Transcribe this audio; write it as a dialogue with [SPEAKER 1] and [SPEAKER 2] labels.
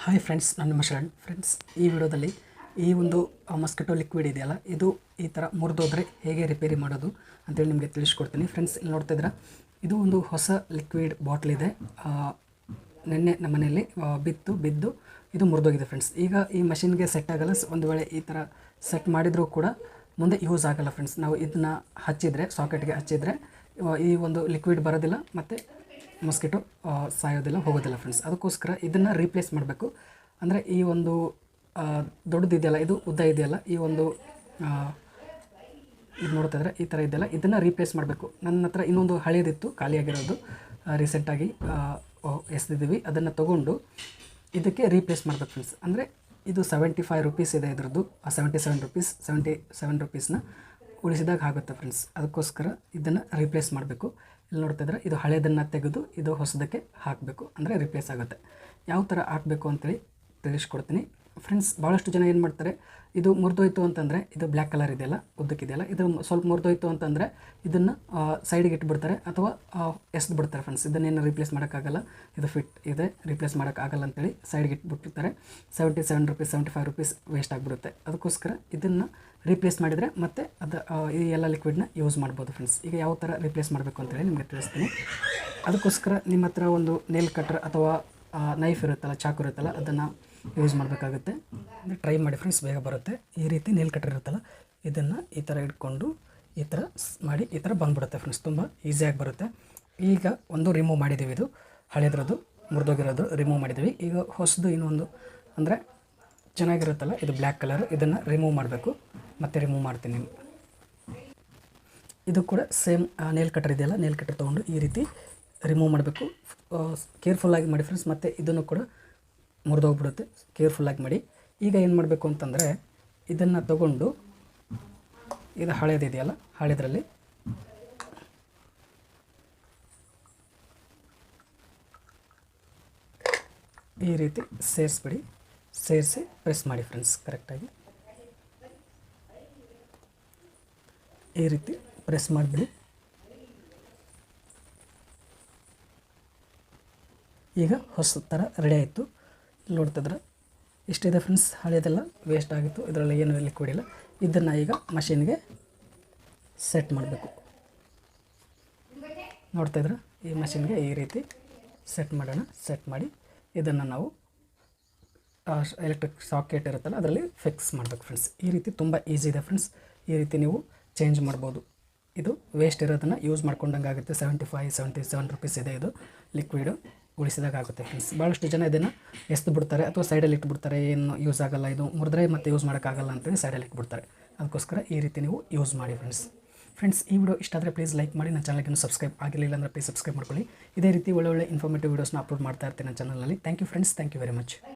[SPEAKER 1] Hi friends, ನಾನು ನಿಮ್ಮ Sharan. Friends, ಈ ವಿಡಿಯೋದಲ್ಲಿ ಈ ಒಂದು ಮಸ್ಕಿಟೋ ಲಿಕ್ವಿಡ್ ಇದೆಯಲ್ಲ, ಇದು ಈ ಥರ ಮುರಿದೋದ್ರೆ ಹೇಗೆ ರಿಪೇರಿ ಮಾಡೋದು ಅಂತೇಳಿ ನಿಮಗೆ ತಿಳಿಸ್ಕೊಡ್ತೀನಿ. ಫ್ರೆಂಡ್ಸ್, ಇಲ್ಲಿ ನೋಡ್ತಿದ್ರೆ ಇದು ಒಂದು ಹೊಸ ಲಿಕ್ವಿಡ್ ಬಾಟ್ಲ್ ಇದೆ. ನಿನ್ನೆ ನಮ್ಮ ಮನೆಯಲ್ಲಿ ಬಿದ್ದು ಇದು ಮುರಿದೋಗಿದೆ ಫ್ರೆಂಡ್ಸ್. ಈಗ ಈ ಮಷಿನ್ಗೆ ಸೆಟ್ ಆಗಲ್ಲ. ಒಂದು ವೇಳೆ ಈ ಥರ ಸೆಟ್ ಮಾಡಿದರೂ ಕೂಡ ಮುಂದೆ ಯೂಸ್ ಆಗಲ್ಲ ಫ್ರೆಂಡ್ಸ್. ನಾವು ಇದನ್ನ ಹಚ್ಚಿದರೆ, ಸಾಕೆಟ್ಗೆ ಹಚ್ಚಿದರೆ ಈ ಒಂದು ಲಿಕ್ವಿಡ್ ಬರೋದಿಲ್ಲ ಮತ್ತು ಮಸ್ಕಿಟೋ ಸಾಯೋದಿಲ್ಲ, ಹೋಗೋದಿಲ್ಲ ಫ್ರೆಂಡ್ಸ್. ಅದಕ್ಕೋಸ್ಕರ ಇದನ್ನು ರೀಪ್ಲೇಸ್ ಮಾಡಬೇಕು. ಅಂದರೆ ಈ ಒಂದು ದೊಡ್ಡದಿದೆಯಲ್ಲ, ಇದು ಉದ್ದ ಇದೆಯಲ್ಲ, ಈ ಒಂದು ಇದು ನೋಡ್ತಿದ್ರೆ ಈ ಥರ ಇದೆಯಲ್ಲ, ಇದನ್ನು ರೀಪ್ಲೇಸ್ ಮಾಡಬೇಕು. ನನ್ನ ಹತ್ರ ಇನ್ನೊಂದು ಹಳೇದಿತ್ತು, ಖಾಲಿಯಾಗಿರೋದು, ರೀಸೆಂಟಾಗಿ ಎಸ್ದಿದ್ದೀವಿ. ಅದನ್ನು ತೊಗೊಂಡು ಇದಕ್ಕೆ ರೀಪ್ಲೇಸ್ ಮಾಡಬೇಕು ಫ್ರೆಂಡ್ಸ್. ಅಂದರೆ ಇದು 75 ರೂಪೀಸ್ ಇದೆ ಇದರದ್ದು. 77 ರೂಪೀಸ್ನ ಉಳಿಸಿದಾಗ ಆಗುತ್ತೆ ಫ್ರೆಂಡ್ಸ್. ಅದಕ್ಕೋಸ್ಕರ ಇದನ್ನು ರೀಪ್ಲೇಸ್ ಮಾಡಬೇಕು. ಇಲ್ಲಿ ನೋಡ್ತಿದ್ರೆ ಇದು ಹಳೇದನ್ನು ತೆಗೆದು ಇದು ಹೊಸದಕ್ಕೆ ಹಾಕಬೇಕು, ಅಂದರೆ ರಿಪ್ಲೇಸ್ ಆಗುತ್ತೆ. ಯಾವ ಥರ ಹಾಕಬೇಕು ಅಂತೇಳಿ ತಿಳಿಸ್ಕೊಡ್ತೀನಿ ಫ್ರೆಂಡ್ಸ್. ಭಾಳಷ್ಟು ಜನ ಏನು ಮಾಡ್ತಾರೆ, ಇದು ಮುರಿದೋಯ್ತು ಅಂತಂದರೆ, ಇದು ಬ್ಲ್ಯಾಕ್ ಕಲರ್ ಇದೆಯಲ್ಲ, ಉದ್ದಕ್ಕಿದೆಯಲ್ಲ, ಇದು ಸ್ವಲ್ಪ ಮುರಿದೋಯ್ತು ಅಂತಂದರೆ ಇದನ್ನು ಸೈಡಿಗೆ ಇಟ್ಬಿಡ್ತಾರೆ ಅಥವಾ ಎಸ್ದು ಬಿಡ್ತಾರೆ ಫ್ರೆಂಡ್ಸ್. ಇದನ್ನೇನು ರೀಪ್ಲೇಸ್ ಮಾಡೋಕ್ಕಾಗಲ್ಲ, ಇದು ಫಿಟ್ ಇದೆ, ರೀಪ್ಲೇಸ್ ಮಾಡೋಕ್ಕಾಗಲ್ಲ ಅಂತೇಳಿ ಸೈಡ್ಗೆ ಇಟ್ಬಿಟ್ಟಿರ್ತಾರೆ. 77 ರೂಪೀಸ್ 75 ರೂಪೀಸ್ ವೇಸ್ಟ್ ಆಗಿಬಿಡುತ್ತೆ. ಅದಕ್ಕೋಸ್ಕರ ಇದನ್ನು ರೀಪ್ಲೇಸ್ ಮಾಡಿದರೆ ಮತ್ತೆ ಅದು ಈ ಎಲ್ಲ ಲಿಕ್ವಿಡ್ನ ಯೂಸ್ ಮಾಡ್ಬೋದು ಫ್ರೆಂಡ್ಸ್. ಈಗ ಯಾವ ಥರ ರೀಪ್ಲೇಸ್ ಮಾಡಬೇಕು ಅಂತೇಳಿ ನಿಮಗೆ ತಿಳಿಸ್ತೀನಿ. ಅದಕ್ಕೋಸ್ಕರ ನಿಮ್ಮ ಹತ್ರ ಒಂದು ನೇಲ್ ಕಟ್ರ್ ಅಥವಾ ನೈಫ್ ಇರುತ್ತಲ್ಲ, ಚಾಕು ಇರುತ್ತಲ್ಲ, ಅದನ್ನು ಯೂಸ್ ಮಾಡಬೇಕಾಗುತ್ತೆ. ಟ್ರೈ ಮಾಡಿ ಫ್ರೆಂಡ್ಸ್, ಬೇಗ ಬರುತ್ತೆ. ಈ ರೀತಿ ನೇಲ್ ಕಟ್ರ್ ಇರುತ್ತಲ್ಲ, ಇದನ್ನು ಈ ಥರ ಇಟ್ಕೊಂಡು ಈ ಥರ ಮಾಡಿ ಈ ಥರ ಬಂದುಬಿಡುತ್ತೆ ಫ್ರೆಂಡ್ಸ್. ತುಂಬ ಈಸಿಯಾಗಿ ಬರುತ್ತೆ. ಈಗ ಒಂದು ರಿಮೂವ್ ಮಾಡಿದ್ದೀವಿ, ಇದು ಹಳೇದ್ರದ್ದು ಮುರಿದೋಗಿರೋದು ರಿಮೂವ್ ಮಾಡಿದ್ದೀವಿ. ಈಗ ಹೊಸದು ಇನ್ನೊಂದು ಅಂದರೆ ಚೆನ್ನಾಗಿರುತ್ತಲ್ಲ, ಇದು ಬ್ಲ್ಯಾಕ್ ಕಲರ್, ಇದನ್ನು ರಿಮೂವ್ ಮಾಡಬೇಕು. ಮತ್ತೆ ರಿಮೂವ್ ಮಾಡ್ತೀನಿ. ಇದು ಕೂಡ ಸೇಮ್ ನೇಲ್ ಕಟ್ರ್ ಇದೆಯಲ್ಲ, ನೇಲ್ ಕಟ್ರ್ ತೊಗೊಂಡು ಈ ರೀತಿ ರಿಮೂವ್ ಮಾಡಬೇಕು. ಕೇರ್ಫುಲ್ಲಾಗಿ ಮಾಡಿ ಫ್ರೆಂಡ್ಸ್. ಮತ್ತು ಇದನ್ನು ಕೂಡ ಮುರಿದೋಗ್ಬಿಡುತ್ತೆ, ಕೇರ್ಫುಲ್ಲಾಗಿ ಮಾಡಿ. ಈಗ ಏನು ಮಾಡಬೇಕು ಅಂತಂದರೆ, ಇದನ್ನು ತಗೊಂಡು ಇದು ಹಳೇದಿದೆಯಲ್ಲ, ಹಳೇದ್ರಲ್ಲಿ ಈ ರೀತಿ ಸೇರಿಸಿ ಪ್ರೆಸ್ ಮಾಡಿ ಫ್ರೆಂಡ್ಸ್. ಕರೆಕ್ಟಾಗಿ ಈ ರೀತಿ ಪ್ರೆಸ್ ಮಾಡಿಬಿಡಿ. ಈಗ ಹೊಸ ಥರ ರೆಡಿ ಆಯಿತು. ನೋಡ್ತಿದ್ರೆ ಇಷ್ಟಿದೆ ಫ್ರೆಂಡ್ಸ್. ಹಳೆಯದೆಲ್ಲ ವೇಸ್ಟ್ ಆಗಿತ್ತು, ಇದರಲ್ಲಿ ಏನು ಲಿಕ್ವಿಡ್ ಇಲ್ಲ. ಇದನ್ನು ಈಗ ಮಷಿನ್ಗೆ ಸೆಟ್ ಮಾಡಬೇಕು. ನೋಡ್ತಾಯಿದ್ರೆ ಈ ಮಷಿನ್ಗೆ ಈ ರೀತಿ ಸೆಟ್ ಮಾಡೋಣ. ಸೆಟ್ ಮಾಡಿ ಇದನ್ನು ನಾವು ಎಲೆಕ್ಟ್ರಿಕ್ ಸಾಕೆಟ್ ಇರುತ್ತಲ್ಲ, ಅದರಲ್ಲಿ ಫಿಕ್ಸ್ ಮಾಡಬೇಕು ಫ್ರೆಂಡ್ಸ್. ಈ ರೀತಿ ತುಂಬ ಈಸಿ ಇದೆ ಫ್ರೆಂಡ್ಸ್. ಈ ರೀತಿ ನೀವು ಚೇಂಜ್ ಮಾಡ್ಬೋದು. ಇದು ವೇಸ್ಟ್ ಇರೋದನ್ನು ಯೂಸ್ ಮಾಡ್ಕೊಂಡಂಗೆ ಆಗುತ್ತೆ. 77 ರೂಪೀಸ್ ಇದೆ ಇದು ಲಿಕ್ವಿಡು, ಉಳಿಸಿದಾಗ ಆಗುತ್ತೆ ಫ್ರೆಂಡ್ಸ್. ಭಾಳಷ್ಟು ಜನ ಇದನ್ನು ಎಸ್ದು ಬಿಡ್ತಾರೆ ಅಥವಾ ಸೈಡಲ್ಲಿ ಇಟ್ಬಿಡ್ತಾರೆ. ಏನು ಯೂಸ್ ಆಗೋಲ್ಲ, ಇದು ಮುರಿದ್ರೆ ಮತ್ತೆ ಯೂಸ್ ಮಾಡೋಕ್ಕಾಗಲ್ಲ ಅಂತೇಳಿ ಸೈಡಲ್ಲಿ ಇಟ್ಬಿಡ್ತಾರೆ. ಅದಕ್ಕೋಸ್ಕರ ಈ ರೀತಿ ನೀವು ಯೂಸ್ ಮಾಡಿ ಫ್ರೆಂಡ್ಸ್. ಈ ವಿಡಿಯೋ ಇಷ್ಟ ಆದರೆ ಪ್ಲೀಸ್ ಲೈಕ್ ಮಾಡಿ. ನನ್ನ ಚಾನಲ್ಗೆ ಸಬ್ಸ್ಕ್ರೈಬ್ ಆಗಿರಲಿಲ್ಲ ಅಂದರೆ ಪ್ಲೀಸ್ ಸಬ್ಸ್ಕ್ರೈಬ್ ಮಾಡ್ಕೊಳ್ಳಿ. ಇದೇ ರೀತಿ ಒಳ್ಳೆ ಇಂಫಾರ್ಮೇಟಿವ್ ವೀಡಿಯೋಸ್ನ ಅಪ್ಲೋಡ್ ಮಾಡ್ತಾ ಇರ್ತೀನಿ ನನ್ನ ಚಾನಲಲ್ಲಿ. Thank you friends, thank you very much.